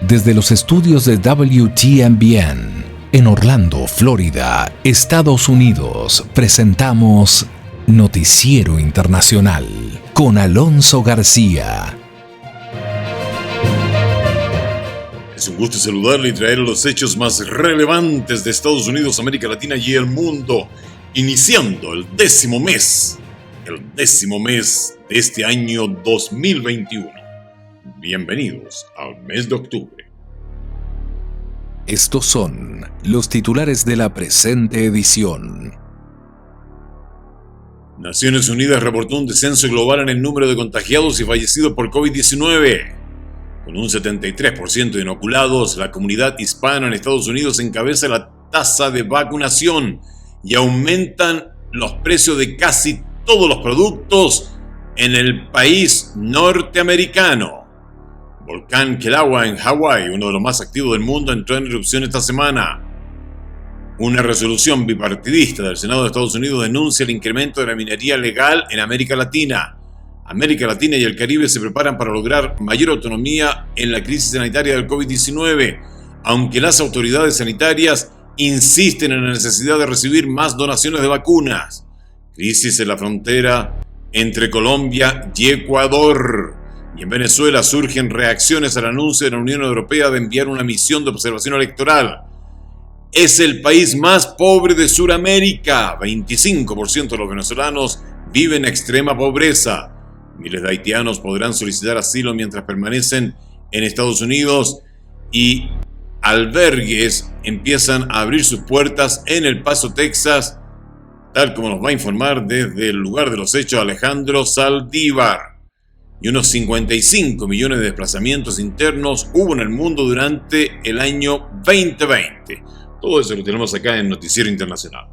Desde los estudios de WTMBN en Orlando, Florida, Estados Unidos, presentamos Noticiero Internacional con Alonso García. Es un gusto saludarle y traer los hechos más relevantes de Estados Unidos, América Latina y el mundo, iniciando el décimo mes de este año 2021. Bienvenidos al mes de octubre. Estos son los titulares de la presente edición. Naciones Unidas reportó un descenso global en el número de contagiados y fallecidos por COVID-19. Con un 73% de inoculados, la comunidad hispana en Estados Unidos encabeza la tasa de vacunación y aumentan los precios de casi todos los productos en el país norteamericano. Volcán Kilauea en Hawái, uno de los más activos del mundo, entró en erupción esta semana. Una resolución bipartidista del Senado de Estados Unidos denuncia el incremento de la minería legal en América Latina. América Latina y el Caribe se preparan para lograr mayor autonomía en la crisis sanitaria del COVID-19, aunque las autoridades sanitarias insisten en la necesidad de recibir más donaciones de vacunas. Crisis en la frontera entre Colombia y Ecuador. Y en Venezuela surgen reacciones al anuncio de la Unión Europea de enviar una misión de observación electoral. Es el país más pobre de Sudamérica. 25% de los venezolanos viven en extrema pobreza. Miles de haitianos podrán solicitar asilo mientras permanecen en Estados Unidos y albergues empiezan a abrir sus puertas en El Paso, Texas, tal como nos va a informar desde el lugar de los hechos Alejandro Saldívar. Y unos 55 millones de desplazamientos internos hubo en el mundo durante el año 2020. Todo eso lo tenemos acá en Noticiero Internacional.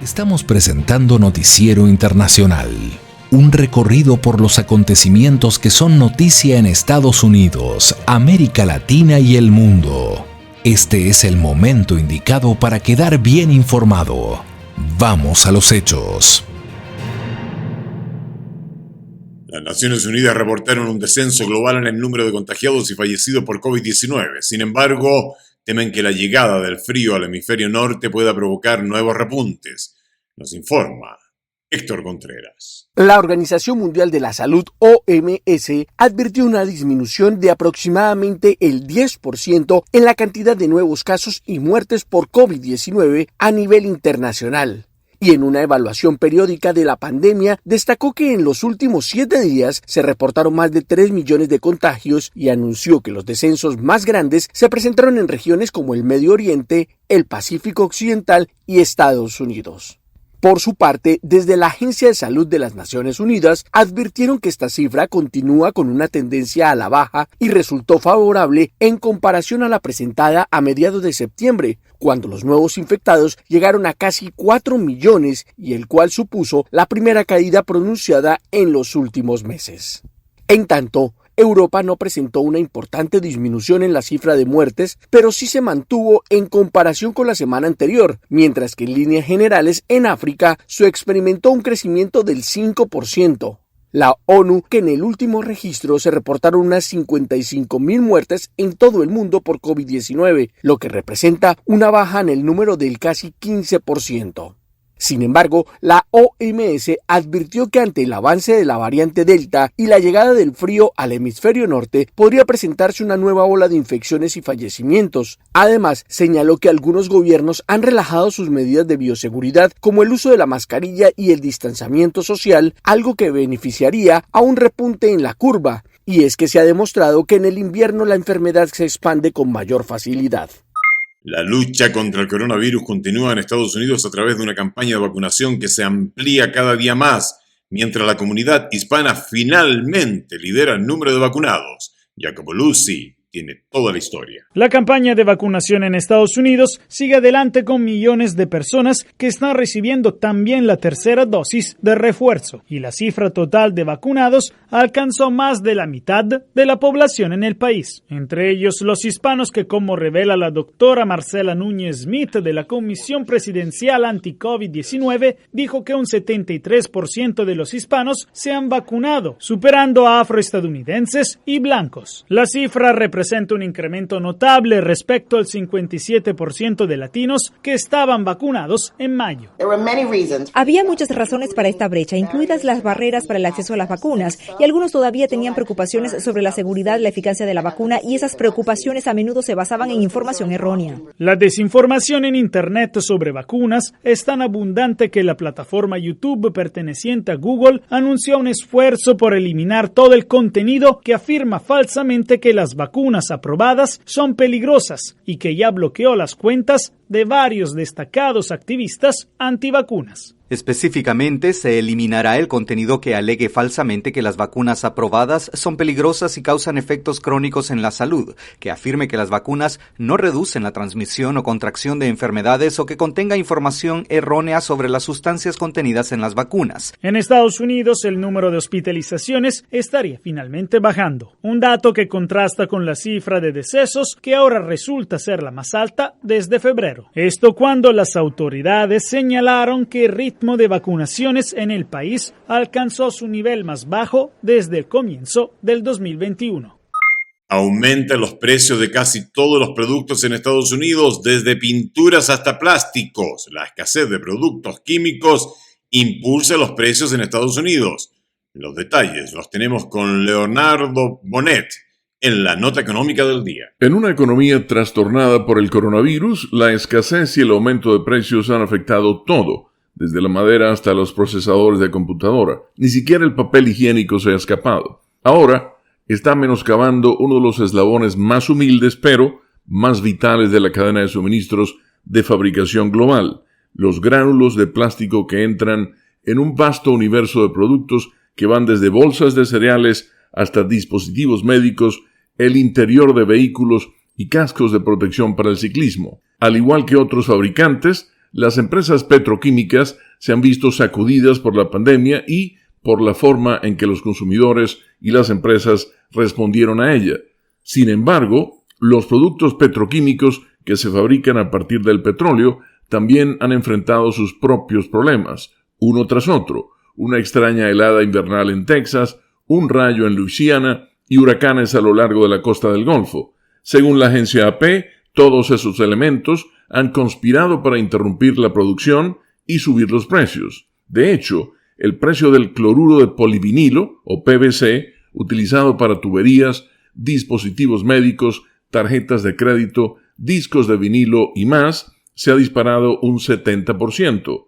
Estamos presentando Noticiero Internacional, un recorrido por los acontecimientos que son noticia en Estados Unidos, América Latina y el mundo. Este es el momento indicado para quedar bien informado. Vamos a los hechos. Las Naciones Unidas reportaron un descenso global en el número de contagiados y fallecidos por COVID-19. Sin embargo, temen que la llegada del frío al hemisferio norte pueda provocar nuevos repuntes. Nos informa Héctor Contreras. La Organización Mundial de la Salud, OMS, advirtió una disminución de aproximadamente el 10% en la cantidad de nuevos casos y muertes por COVID-19 a nivel internacional. Y en una evaluación periódica de la pandemia, destacó que en los últimos 7 días se reportaron más de 3 millones de contagios y anunció que los descensos más grandes se presentaron en regiones como el Medio Oriente, el Pacífico Occidental y Estados Unidos. Por su parte, desde la Agencia de Salud de las Naciones Unidas advirtieron que esta cifra continúa con una tendencia a la baja y resultó favorable en comparación a la presentada a mediados de septiembre, cuando los nuevos infectados llegaron a casi 4 millones y el cual supuso la primera caída pronunciada en los últimos meses. En tanto, Europa no presentó una importante disminución en la cifra de muertes, pero sí se mantuvo en comparación con la semana anterior, mientras que en líneas generales en África se experimentó un crecimiento del 5%. La ONU, que en el último registro se reportaron unas 55,000 muertes en todo el mundo por COVID-19, lo que representa una baja en el número del casi 15%. Sin embargo, la OMS advirtió que ante el avance de la variante Delta y la llegada del frío al hemisferio norte, podría presentarse una nueva ola de infecciones y fallecimientos. Además, señaló que algunos gobiernos han relajado sus medidas de bioseguridad, como el uso de la mascarilla y el distanciamiento social, algo que beneficiaría a un repunte en la curva. Y es que se ha demostrado que en el invierno la enfermedad se expande con mayor facilidad. La lucha contra el coronavirus continúa en Estados Unidos a través de una campaña de vacunación que se amplía cada día más, mientras la comunidad hispana finalmente lidera el número de vacunados. Jacopo Luzzi tiene toda la historia. La campaña de vacunación en Estados Unidos sigue adelante con millones de personas que están recibiendo también la tercera dosis de refuerzo y la cifra total de vacunados alcanzó más de la mitad de la población en el país. Entre ellos los hispanos que, como revela la doctora Marcela Núñez Smith de la Comisión Presidencial Anti-COVID-19, dijo que un 73% de los hispanos se han vacunado, superando a afroestadounidenses y blancos. La cifra representa un incremento notable respecto al 57% de latinos que estaban vacunados en mayo. Había muchas razones para esta brecha, incluidas las barreras para el acceso a las vacunas, y algunos todavía tenían preocupaciones sobre la seguridad y la eficacia de la vacuna, y esas preocupaciones a menudo se basaban en información errónea. La desinformación en Internet sobre vacunas es tan abundante que la plataforma YouTube perteneciente a Google anunció un esfuerzo por eliminar todo el contenido que afirma falsamente que las vacunas aprobadas son peligrosas y que ya bloqueó las cuentas de varios destacados activistas antivacunas. Específicamente, se eliminará el contenido que alegue falsamente que las vacunas aprobadas son peligrosas y causan efectos crónicos en la salud, que afirme que las vacunas no reducen la transmisión o contracción de enfermedades o que contenga información errónea sobre las sustancias contenidas en las vacunas. En Estados Unidos, el número de hospitalizaciones estaría finalmente bajando, un dato que contrasta con la cifra de decesos que ahora resulta ser la más alta desde febrero. Esto cuando las autoridades señalaron que el ritmo de vacunaciones en el país alcanzó su nivel más bajo desde el comienzo del 2021. Aumentan los precios de casi todos los productos en Estados Unidos, desde pinturas hasta plásticos. La escasez de productos químicos impulsa los precios en Estados Unidos. Los detalles los tenemos con Leonardo Bonet en la nota económica del día. En una economía trastornada por el coronavirus, la escasez y el aumento de precios han afectado todo, desde la madera hasta los procesadores de computadora. Ni siquiera el papel higiénico se ha escapado. Ahora está menoscabando uno de los eslabones más humildes, pero más vitales de la cadena de suministros de fabricación global: los gránulos de plástico que entran en un vasto universo de productos que van desde bolsas de cereales hasta dispositivos médicos, el interior de vehículos y cascos de protección para el ciclismo. Al igual que otros fabricantes, las empresas petroquímicas se han visto sacudidas por la pandemia y por la forma en que los consumidores y las empresas respondieron a ella. Sin embargo, los productos petroquímicos que se fabrican a partir del petróleo también han enfrentado sus propios problemas, uno tras otro: una extraña helada invernal en Texas, un rayo en Luisiana y huracanes a lo largo de la costa del Golfo. Según la agencia AP, todos esos elementos han conspirado para interrumpir la producción y subir los precios. De hecho, el precio del cloruro de polivinilo, o PVC, utilizado para tuberías, dispositivos médicos, tarjetas de crédito, discos de vinilo y más, se ha disparado un 70%.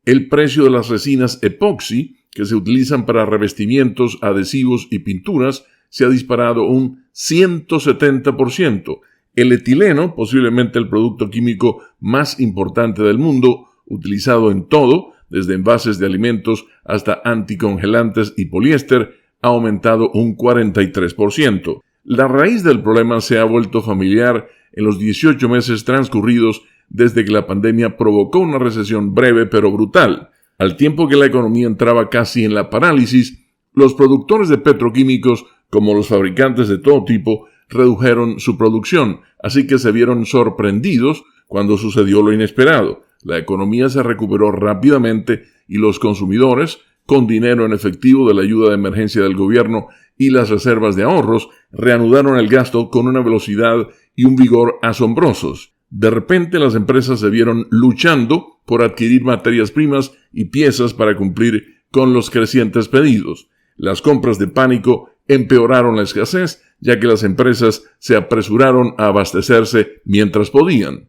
El precio de las resinas epoxi, que se utilizan para revestimientos, adhesivos y pinturas, se ha disparado un 170%. El etileno, posiblemente el producto químico más importante del mundo, utilizado en todo, desde envases de alimentos hasta anticongelantes y poliéster, ha aumentado un 43%. La raíz del problema se ha vuelto familiar en los 18 meses transcurridos desde que la pandemia provocó una recesión breve pero brutal. Al tiempo que la economía entraba casi en la parálisis, los productores de petroquímicos, como los fabricantes de todo tipo, redujeron su producción, así que se vieron sorprendidos cuando sucedió lo inesperado. La economía se recuperó rápidamente y los consumidores, con dinero en efectivo de la ayuda de emergencia del gobierno y las reservas de ahorros, reanudaron el gasto con una velocidad y un vigor asombrosos. De repente las empresas se vieron luchando por adquirir materias primas y piezas para cumplir con los crecientes pedidos. Las compras de pánico empeoraron la escasez, ya que las empresas se apresuraron a abastecerse mientras podían.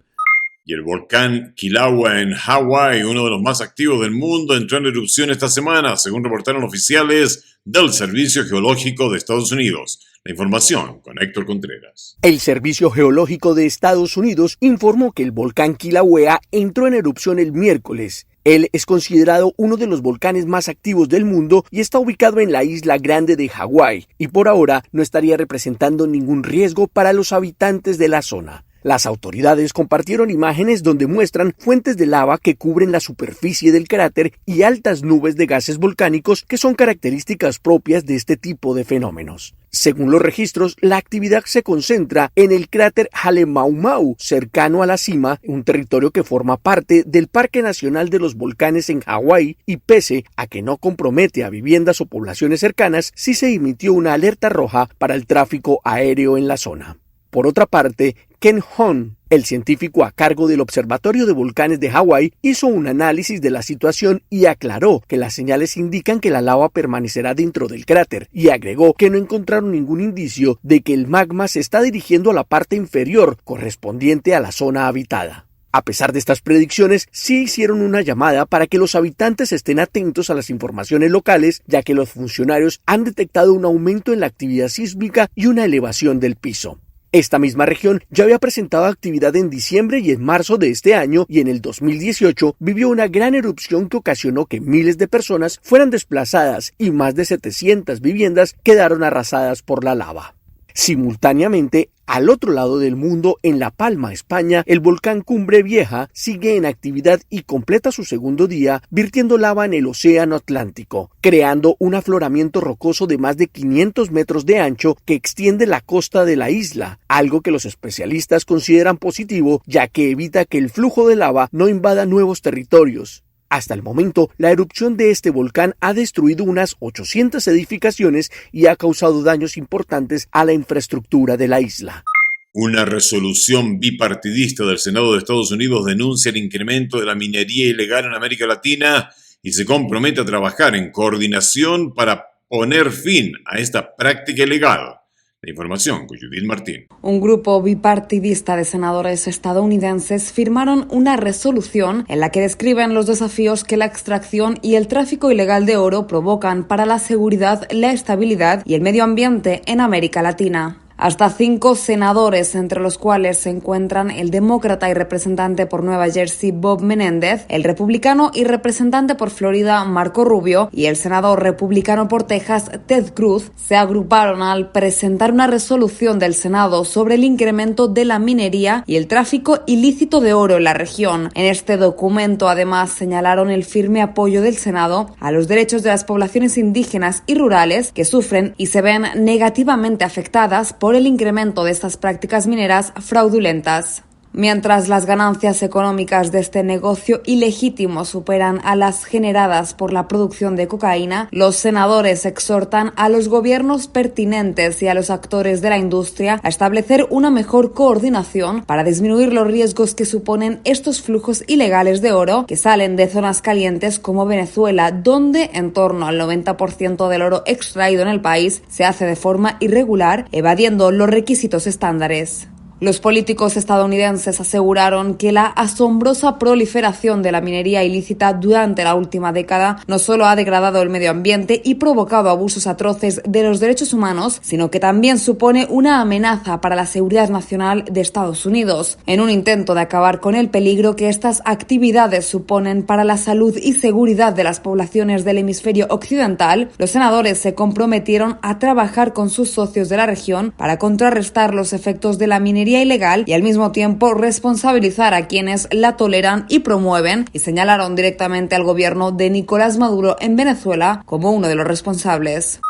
Y el volcán Kilauea en Hawái, uno de los más activos del mundo, entró en erupción esta semana, según reportaron oficiales del Servicio Geológico de Estados Unidos. La información con Héctor Contreras. El Servicio Geológico de Estados Unidos informó que el volcán Kilauea entró en erupción el miércoles, Él es considerado uno de los volcanes más activos del mundo y está ubicado en la isla grande de Hawái, y por ahora no estaría representando ningún riesgo para los habitantes de la zona. Las autoridades compartieron imágenes donde muestran fuentes de lava que cubren la superficie del cráter y altas nubes de gases volcánicos que son características propias de este tipo de fenómenos. Según los registros, la actividad se concentra en el cráter Halemaumau, cercano a la cima, un territorio que forma parte del Parque Nacional de los Volcanes en Hawái, y pese a que no compromete a viviendas o poblaciones cercanas, sí se emitió una alerta roja para el tráfico aéreo en la zona. Por otra parte, Ken Hon, el científico a cargo del Observatorio de Volcanes de Hawái, hizo un análisis de la situación y aclaró que las señales indican que la lava permanecerá dentro del cráter, y agregó que no encontraron ningún indicio de que el magma se está dirigiendo a la parte inferior correspondiente a la zona habitada. A pesar de estas predicciones, sí hicieron una llamada para que los habitantes estén atentos a las informaciones locales, ya que los funcionarios han detectado un aumento en la actividad sísmica y una elevación del piso. Esta misma región ya había presentado actividad en diciembre y en marzo de este año, y en el 2018 vivió una gran erupción que ocasionó que miles de personas fueran desplazadas y más de 700 viviendas quedaron arrasadas por la lava. Simultáneamente, al otro lado del mundo, en La Palma, España, el volcán Cumbre Vieja sigue en actividad y completa su segundo día virtiendo lava en el océano Atlántico, creando un afloramiento rocoso de más de 500 metros de ancho que extiende la costa de la isla, algo que los especialistas consideran positivo, ya que evita que el flujo de lava no invada nuevos territorios. Hasta el momento, la erupción de este volcán ha destruido unas 800 edificaciones y ha causado daños importantes a la infraestructura de la isla. Una resolución bipartidista del Senado de Estados Unidos denuncia el incremento de la minería ilegal en América Latina y se compromete a trabajar en coordinación para poner fin a esta práctica ilegal. La información con Judith Martín. Un grupo bipartidista de senadores estadounidenses firmaron una resolución en la que describen los desafíos que la extracción y el tráfico ilegal de oro provocan para la seguridad, la estabilidad y el medio ambiente en América Latina. Hasta 5 senadores, entre los cuales se encuentran el demócrata y representante por Nueva Jersey Bob Menéndez, el republicano y representante por Florida Marco Rubio y el senador republicano por Texas Ted Cruz, se agruparon al presentar una resolución del Senado sobre el incremento de la minería y el tráfico ilícito de oro en la región. En este documento, además, señalaron el firme apoyo del Senado a los derechos de las poblaciones indígenas y rurales que sufren y se ven negativamente afectadas por el incremento de estas prácticas mineras fraudulentas. Mientras las ganancias económicas de este negocio ilegítimo superan a las generadas por la producción de cocaína, los senadores exhortan a los gobiernos pertinentes y a los actores de la industria a establecer una mejor coordinación para disminuir los riesgos que suponen estos flujos ilegales de oro que salen de zonas calientes como Venezuela, donde en torno al 90% del oro extraído en el país se hace de forma irregular, evadiendo los requisitos estándares. Los políticos estadounidenses aseguraron que la asombrosa proliferación de la minería ilícita durante la última década no solo ha degradado el medio ambiente y provocado abusos atroces de los derechos humanos, sino que también supone una amenaza para la seguridad nacional de Estados Unidos. En un intento de acabar con el peligro que estas actividades suponen para la salud y seguridad de las poblaciones del hemisferio occidental, los senadores se comprometieron a trabajar con sus socios de la región para contrarrestar los efectos de la minería ilegal y al mismo tiempo responsabilizar a quienes la toleran y promueven, y señalaron directamente al gobierno de Nicolás Maduro en Venezuela como uno de los responsables.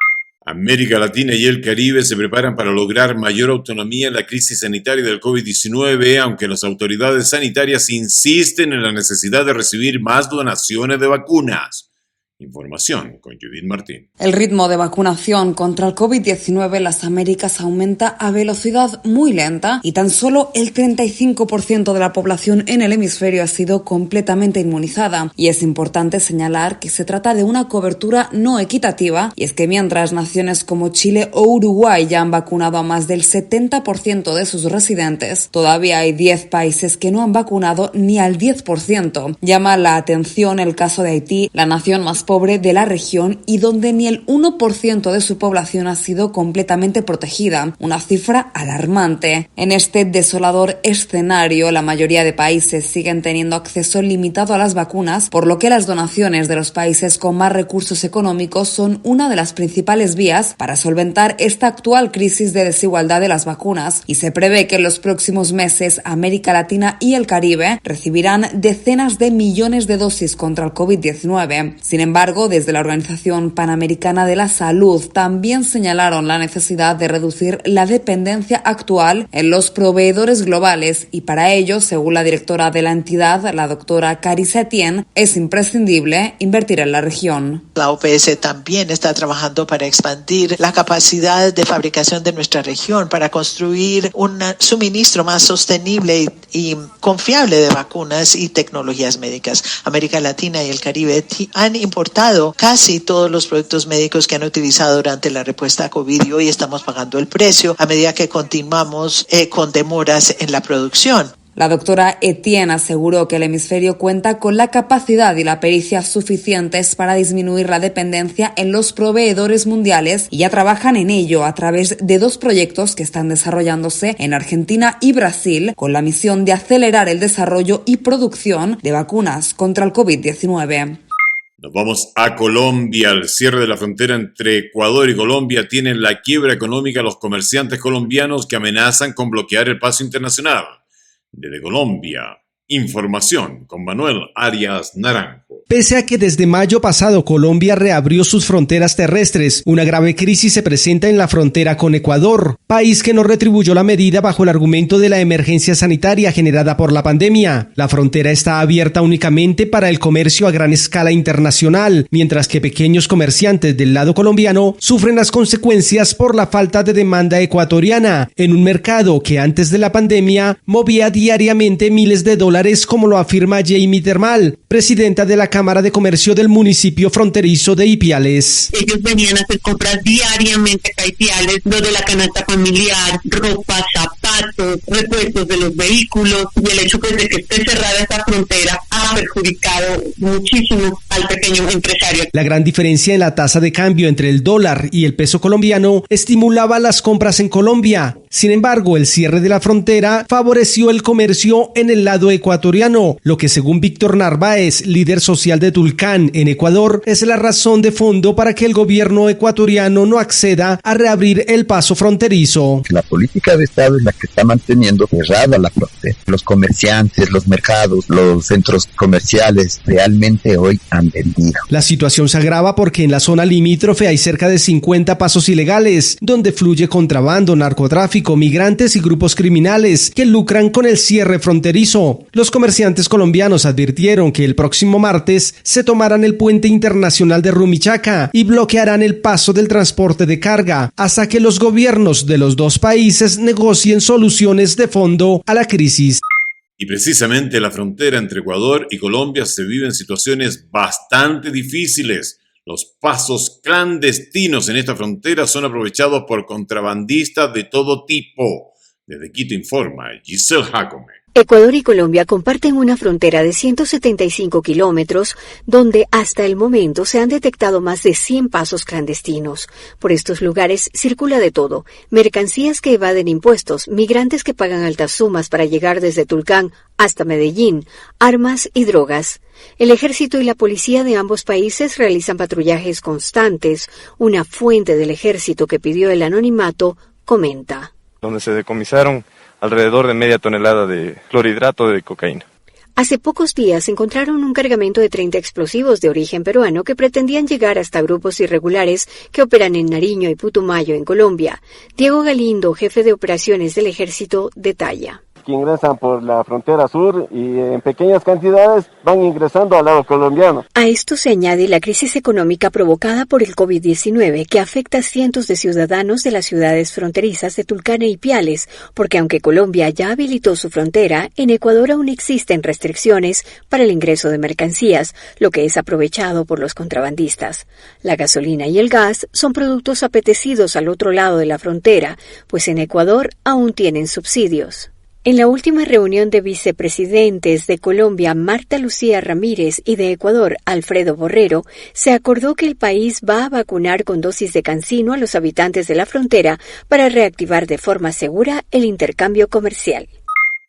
América Latina y el Caribe se preparan para lograr mayor autonomía en la crisis sanitaria del COVID-19, aunque las autoridades sanitarias insisten en la necesidad de recibir más donaciones de vacunas. Información con Judith Martín. El ritmo de vacunación contra el COVID-19 en las Américas aumenta a velocidad muy lenta y tan solo el 35% de la población en el hemisferio ha sido completamente inmunizada. Y es importante señalar que se trata de una cobertura no equitativa, y es que mientras naciones como Chile o Uruguay ya han vacunado a más del 70% de sus residentes, todavía hay 10 países que no han vacunado ni al 10%. Llama la atención el caso de Haití, la nación más pobre de la región y donde ni el 1% de su población ha sido completamente protegida, una cifra alarmante. En este desolador escenario, la mayoría de países siguen teniendo acceso limitado a las vacunas, por lo que las donaciones de los países con más recursos económicos son una de las principales vías para solventar esta actual crisis de desigualdad de las vacunas, y se prevé que en los próximos meses América Latina y el Caribe recibirán decenas de millones de dosis contra el COVID-19. Sin embargo, desde la Organización Panamericana de la Salud también señalaron la necesidad de reducir la dependencia actual en los proveedores globales, y para ello, según la directora de la entidad, la doctora Carissa Etienne, es imprescindible invertir en la región. La OPS también está trabajando para expandir la capacidad de fabricación de nuestra región, para construir un suministro más sostenible y confiable de vacunas y tecnologías médicas. América Latina y el Caribe han importado casi todos los productos médicos que han utilizado durante la respuesta a COVID, y hoy estamos pagando el precio a medida que continuamos con demoras en la producción. La doctora Etienne aseguró que el hemisferio cuenta con la capacidad y la pericia suficientes para disminuir la dependencia en los proveedores mundiales, y ya trabajan en ello a través de 2 proyectos que están desarrollándose en Argentina y Brasil, con la misión de acelerar el desarrollo y producción de vacunas contra el COVID-19. Nos vamos a Colombia. El cierre de la frontera entre Ecuador y Colombia tiene en la quiebra económica a los comerciantes colombianos, que amenazan con bloquear el paso internacional. Desde Colombia, información con Manuel Arias Naranjo. Pese a que desde mayo pasado Colombia reabrió sus fronteras terrestres, una grave crisis se presenta en la frontera con Ecuador, país que no retribuyó la medida bajo el argumento de la emergencia sanitaria generada por la pandemia. La frontera está abierta únicamente para el comercio a gran escala internacional, mientras que pequeños comerciantes del lado colombiano sufren las consecuencias por la falta de demanda ecuatoriana, en un mercado que antes de la pandemia movía diariamente miles de dólares, como lo afirma Jamie Termal, presidenta de la Cámara de Comercio del municipio fronterizo de Ipiales. Ellos venían a hacer compras diariamente a Ipiales, lo de la canasta familiar, ropa, zapatos, repuestos de los vehículos, y el hecho pues de que esté cerrada esta frontera ha perjudicado muchísimo al pequeño empresario. La gran diferencia en la tasa de cambio entre el dólar y el peso colombiano estimulaba las compras en Colombia. Sin embargo, el cierre de la frontera favoreció el comercio en el lado ecuatoriano, lo que, según Víctor Narváez, líder social de Tulcán en Ecuador, es la razón de fondo para que el gobierno ecuatoriano no acceda a reabrir el paso fronterizo. La política de Estado es la que está manteniendo cerrada la frontera. Los comerciantes, los mercados, los centros comerciales realmente hoy han vendido. La situación se agrava porque en la zona limítrofe hay cerca de 50 pasos ilegales, donde fluye contrabando, narcotráfico, migrantes y grupos criminales que lucran con el cierre fronterizo. Los comerciantes colombianos advirtieron que el próximo martes se tomarán el puente internacional de Rumichaca y bloquearán el paso del transporte de carga hasta que los gobiernos de los 2 países negocien soluciones de fondo a la crisis. Y precisamente la frontera entre Ecuador y Colombia se vive en situaciones bastante difíciles. Los pasos clandestinos en esta frontera son aprovechados por contrabandistas de todo tipo. Desde Quito informa Giselle Jacome. Ecuador y Colombia comparten una frontera de 175 kilómetros, donde hasta el momento se han detectado más de 100 pasos clandestinos. Por estos lugares circula de todo: mercancías que evaden impuestos, migrantes que pagan altas sumas para llegar desde Tulcán hasta Medellín, armas y drogas. El ejército y la policía de ambos países realizan patrullajes constantes. Una fuente del ejército que pidió el anonimato comenta: donde se decomisaron alrededor de media tonelada de clorhidrato de cocaína. Hace pocos días encontraron un cargamento de 30 explosivos de origen peruano que pretendían llegar hasta grupos irregulares que operan en Nariño y Putumayo, en Colombia. Diego Galindo, jefe de operaciones del ejército, detalla. Que ingresan por la frontera sur y en pequeñas cantidades van ingresando al lado colombiano. A esto se añade la crisis económica provocada por el COVID-19, que afecta a cientos de ciudadanos de las ciudades fronterizas de Tulcán e Ipiales, porque aunque Colombia ya habilitó su frontera, en Ecuador aún existen restricciones para el ingreso de mercancías, lo que es aprovechado por los contrabandistas. La gasolina y el gas son productos apetecidos al otro lado de la frontera, pues en Ecuador aún tienen subsidios. En la última reunión de vicepresidentes de Colombia, Marta Lucía Ramírez, y de Ecuador, Alfredo Borrero, se acordó que el país va a vacunar con dosis de CanSino a los habitantes de la frontera para reactivar de forma segura el intercambio comercial.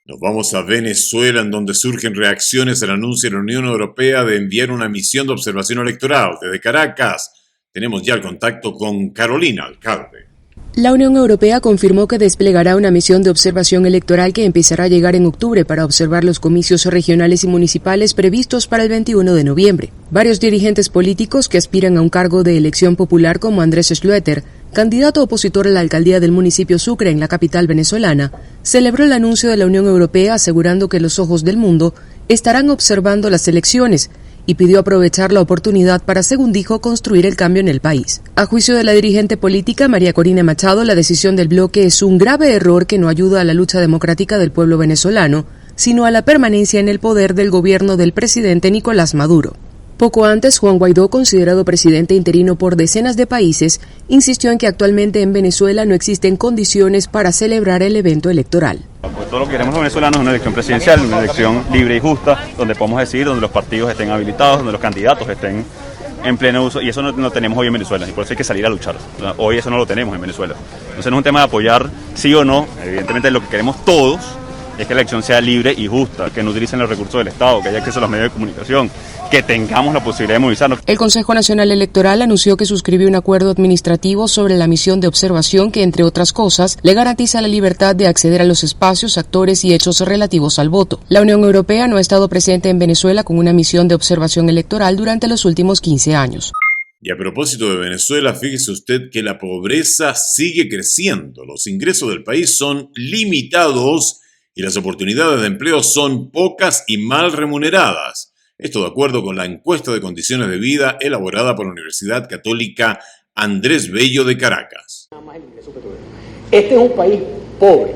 Nos vamos a Venezuela, en donde surgen reacciones al anuncio de la Unión Europea de enviar una misión de observación electoral. Desde Caracas tenemos ya el contacto con Carolina Alcalde. La Unión Europea confirmó que desplegará una misión de observación electoral que empezará a llegar en octubre para observar los comicios regionales y municipales previstos para el 21 de noviembre. Varios dirigentes políticos que aspiran a un cargo de elección popular, como Andrés Schloeter, candidato opositor a la alcaldía del municipio Sucre en la capital venezolana, celebró el anuncio de la Unión Europea asegurando que los ojos del mundo estarán observando las elecciones y pidió aprovechar la oportunidad para, según dijo, construir el cambio en el país. A juicio de la dirigente política María Corina Machado, la decisión del bloque es un grave error que no ayuda a la lucha democrática del pueblo venezolano, sino a la permanencia en el poder del gobierno del presidente Nicolás Maduro. Poco antes, Juan Guaidó, considerado presidente interino por decenas de países, insistió en que actualmente en Venezuela no existen condiciones para celebrar el evento electoral. Pues todo lo que queremos los venezolanos es una elección presidencial, una elección libre y justa, donde podamos decidir, donde los partidos estén habilitados, donde los candidatos estén en pleno uso, y eso no tenemos hoy en Venezuela, y por eso hay que salir a luchar. Hoy eso no lo tenemos en Venezuela. Entonces no es un tema de apoyar sí o no, evidentemente lo que queremos todos es que la elección sea libre y justa, que no utilicen los recursos del Estado, que haya acceso a los medios de comunicación, que tengamos la posibilidad de movilizarnos. El Consejo Nacional Electoral anunció que suscribió un acuerdo administrativo sobre la misión de observación que, entre otras cosas, le garantiza la libertad de acceder a los espacios, actores y hechos relativos al voto. La Unión Europea no ha estado presente en Venezuela con una misión de observación electoral durante los últimos 15 años. Y a propósito de Venezuela, fíjese usted que la pobreza sigue creciendo. Los ingresos del país son limitados y las oportunidades de empleo son pocas y mal remuneradas. Esto de acuerdo con la encuesta de condiciones de vida elaborada por la Universidad Católica Andrés Bello de Caracas. Este es un país pobre.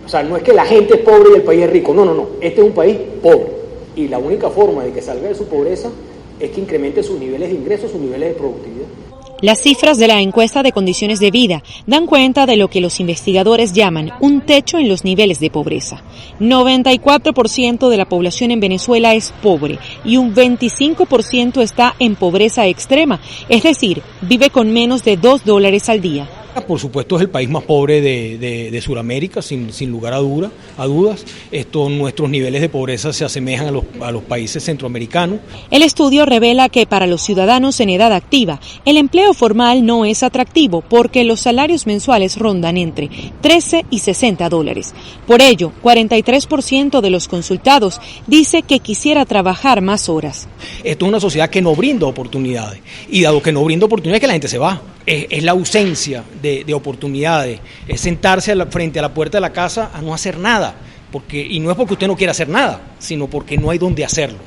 O sea, no es que la gente es pobre y el país es rico. No. Este es un país pobre. Y la única forma de que salga de su pobreza es que incremente sus niveles de ingresos, sus niveles de productividad. Las cifras de la encuesta de condiciones de vida dan cuenta de lo que los investigadores llaman un techo en los niveles de pobreza. 94% de la población en Venezuela es pobre y un 25% está en pobreza extrema, es decir, vive con menos de $2 al día. Por supuesto es el país más pobre de Sudamérica, sin lugar a dudas. Nuestros niveles de pobreza se asemejan a los países centroamericanos. El estudio revela que para los ciudadanos en edad activa, el empleo formal no es atractivo porque los salarios mensuales rondan entre $13 y $60. Por ello, 43% de los consultados dice que quisiera trabajar más horas. Esto es una sociedad que no brinda oportunidades, y dado que no brinda oportunidades, que la gente se va. Es la ausencia de oportunidades, es sentarse frente a la puerta de la casa a no hacer nada, y no es porque usted no quiera hacer nada, sino porque no hay dónde hacerlo.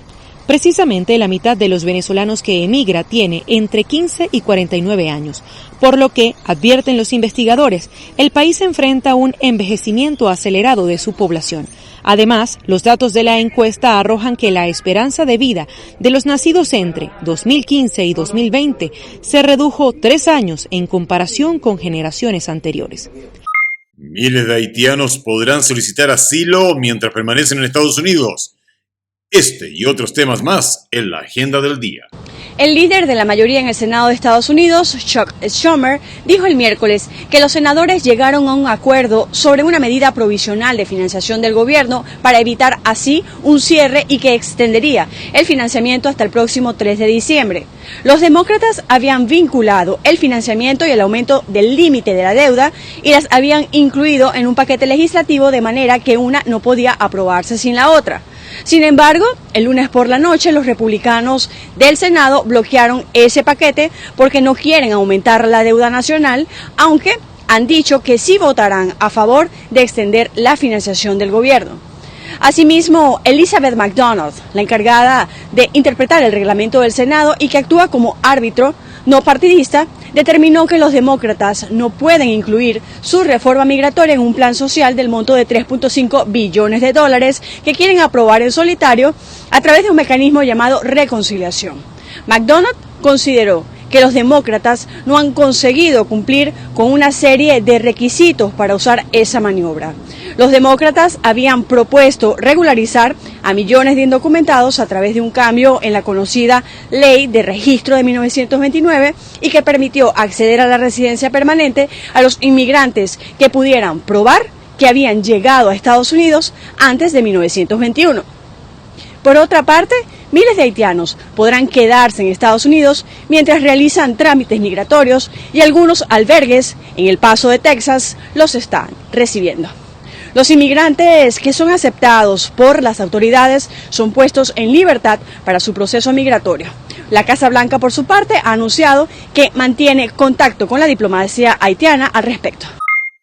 Precisamente la mitad de los venezolanos que emigra tiene entre 15 y 49 años, por lo que, advierten los investigadores, el país enfrenta un envejecimiento acelerado de su población. Además, los datos de la encuesta arrojan que la esperanza de vida de los nacidos entre 2015 y 2020 se redujo 3 años en comparación con generaciones anteriores. Miles de haitianos podrán solicitar asilo mientras permanecen en Estados Unidos. Este y otros temas más en la agenda del día. El líder de la mayoría en el Senado de Estados Unidos, Chuck Schumer, dijo el miércoles que los senadores llegaron a un acuerdo sobre una medida provisional de financiación del gobierno para evitar así un cierre y que extendería el financiamiento hasta el próximo 3 de diciembre. Los demócratas habían vinculado el financiamiento y el aumento del límite de la deuda y las habían incluido en un paquete legislativo de manera que una no podía aprobarse sin la otra. Sin embargo, el lunes por la noche los republicanos del Senado bloquearon ese paquete porque no quieren aumentar la deuda nacional, aunque han dicho que sí votarán a favor de extender la financiación del gobierno. Asimismo, Elizabeth McDonald, la encargada de interpretar el reglamento del Senado y que actúa como árbitro no partidista, determinó que los demócratas no pueden incluir su reforma migratoria en un plan social del monto de $3.5 billones que quieren aprobar en solitario a través de un mecanismo llamado reconciliación. McDonald consideró que los demócratas no han conseguido cumplir con una serie de requisitos para usar esa maniobra. Los demócratas habían propuesto regularizar a millones de indocumentados a través de un cambio en la conocida Ley de Registro de 1929 y que permitió acceder a la residencia permanente a los inmigrantes que pudieran probar que habían llegado a Estados Unidos antes de 1921. Por otra parte, miles de haitianos podrán quedarse en Estados Unidos mientras realizan trámites migratorios y algunos albergues en El Paso de Texas los están recibiendo. Los inmigrantes que son aceptados por las autoridades son puestos en libertad para su proceso migratorio. La Casa Blanca, por su parte, ha anunciado que mantiene contacto con la diplomacia haitiana al respecto.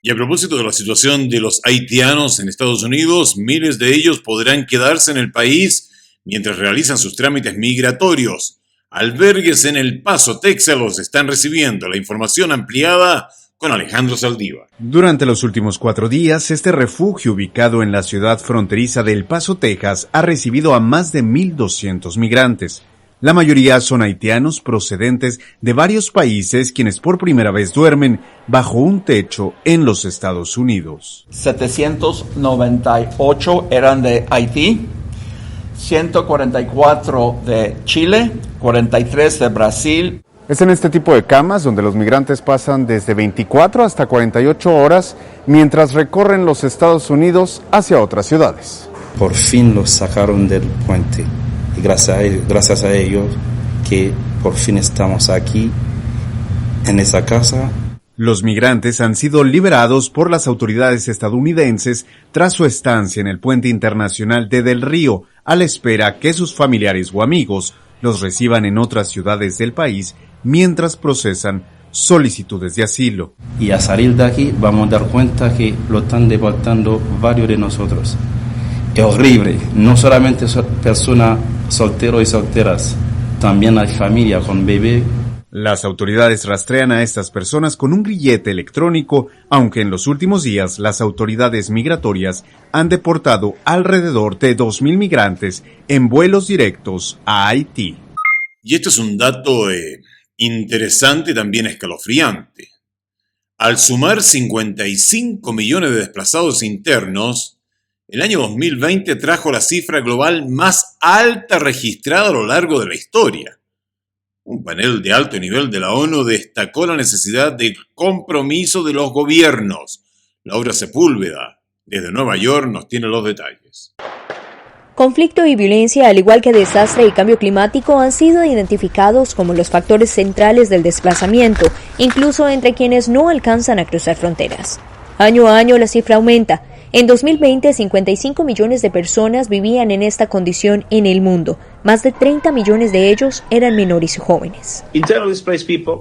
Y a propósito de la situación de los haitianos en Estados Unidos, miles de ellos podrán quedarse en el país mientras realizan sus trámites migratorios. Albergues en El Paso, Texas, los están recibiendo. La información ampliada con Alejandro Saldívar. Durante los últimos 4 días, este refugio ubicado en la ciudad fronteriza de El Paso, Texas, ha recibido a más de 1,200 migrantes. La mayoría son haitianos procedentes de varios países quienes por primera vez duermen bajo un techo en los Estados Unidos. 798 eran de Haití, 144 de Chile, 43 de Brasil. Es en este tipo de camas donde los migrantes pasan desde 24 hasta 48 horas mientras recorren los Estados Unidos hacia otras ciudades. Por fin los sacaron del puente. Y gracias a ellos que por fin estamos aquí, en esa casa. Los migrantes han sido liberados por las autoridades estadounidenses tras su estancia en el puente internacional de Del Río, a la espera que sus familiares o amigos los reciban en otras ciudades del país mientras procesan solicitudes de asilo. Y a salir de aquí vamos a dar cuenta que lo están deportando varios de nosotros. Es horrible, no solamente personas solteros y solteras, también hay familia con bebé. Las autoridades rastrean a estas personas con un grillete electrónico, aunque en los últimos días las autoridades migratorias han deportado alrededor de 2,000 migrantes en vuelos directos a Haití. Y esto es un dato interesante y también escalofriante. Al sumar 55 millones de desplazados internos, el año 2020 trajo la cifra global más alta registrada a lo largo de la historia. Un panel de alto nivel de la ONU destacó la necesidad de compromiso de los gobiernos. Laura Sepúlveda, desde Nueva York, nos tiene los detalles. Conflicto y violencia, al igual que desastre y cambio climático, han sido identificados como los factores centrales del desplazamiento, incluso entre quienes no alcanzan a cruzar fronteras. Año a año la cifra aumenta. En 2020, 55 millones de personas vivían en esta condición en el mundo. Más de 30 millones de ellos eran menores y jóvenes.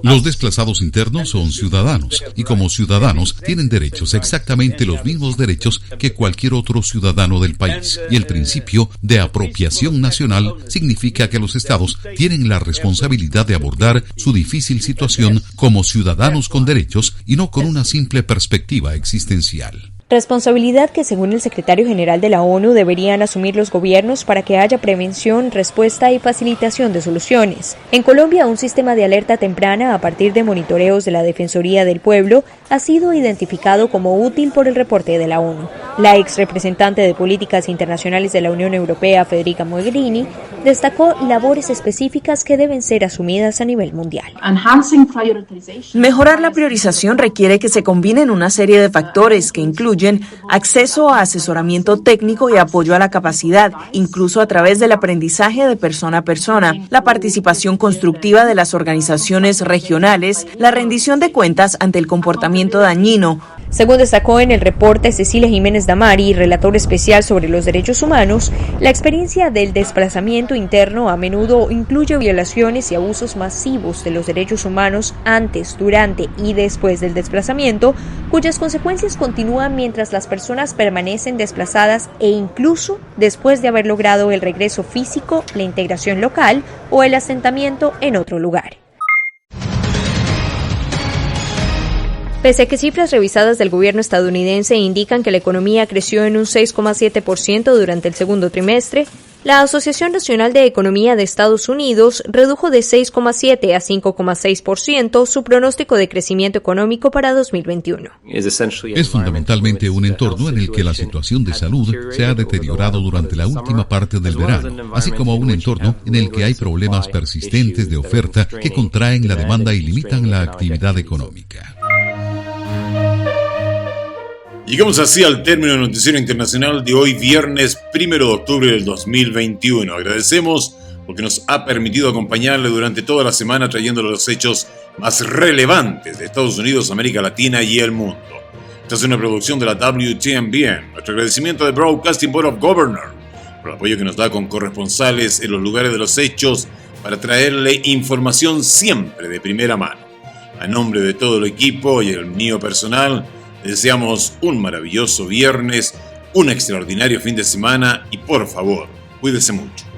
Los desplazados internos son ciudadanos y como ciudadanos tienen derechos, exactamente los mismos derechos que cualquier otro ciudadano del país. Y el principio de apropiación nacional significa que los estados tienen la responsabilidad de abordar su difícil situación como ciudadanos con derechos y no con una simple perspectiva existencial. Responsabilidad que, según el secretario general de la ONU, deberían asumir los gobiernos para que haya prevención, respuesta y facilitación de soluciones. En Colombia, un sistema de alerta temprana a partir de monitoreos de la Defensoría del Pueblo ha sido identificado como útil por el reporte de la ONU. La ex representante de Políticas Internacionales de la Unión Europea, Federica Mogherini, destacó labores específicas que deben ser asumidas a nivel mundial. Mejorar la priorización requiere que se combinen una serie de factores que incluyen acceso a asesoramiento técnico y apoyo a la capacidad, incluso a través del aprendizaje de persona a persona, la participación constructiva de las organizaciones regionales, la rendición de cuentas ante el comportamiento dañino. Según destacó en el reporte Cecilia Jiménez Damari, relator especial sobre los derechos humanos, la experiencia del desplazamiento interno a menudo incluye violaciones y abusos masivos de los derechos humanos antes, durante y después del desplazamiento, cuyas consecuencias continúan mientras las personas permanecen desplazadas e incluso después de haber logrado el regreso físico, la integración local o el asentamiento en otro lugar. Pese a que cifras revisadas del gobierno estadounidense indican que la economía creció en un 6,7% durante el segundo trimestre, La Asociación Nacional de Economía de Estados Unidos redujo de 6,7 a 5,6% su pronóstico de crecimiento económico para 2021. Es fundamentalmente un entorno en el que la situación de salud se ha deteriorado durante la última parte del verano, así como un entorno en el que hay problemas persistentes de oferta que contraen la demanda y limitan la actividad económica. Llegamos así al término del noticiero internacional de hoy, viernes 1 de octubre del 2021. Agradecemos porque nos ha permitido acompañarle durante toda la semana trayéndole los hechos más relevantes de Estados Unidos, América Latina y el mundo. Esta es una producción de la WTMBN. Nuestro agradecimiento de Broadcasting Board of Governors por el apoyo que nos da con corresponsales en los lugares de los hechos para traerle información siempre de primera mano. A nombre de todo el equipo y el mío personal, les deseamos un maravilloso viernes, un extraordinario fin de semana y por favor, cuídese mucho.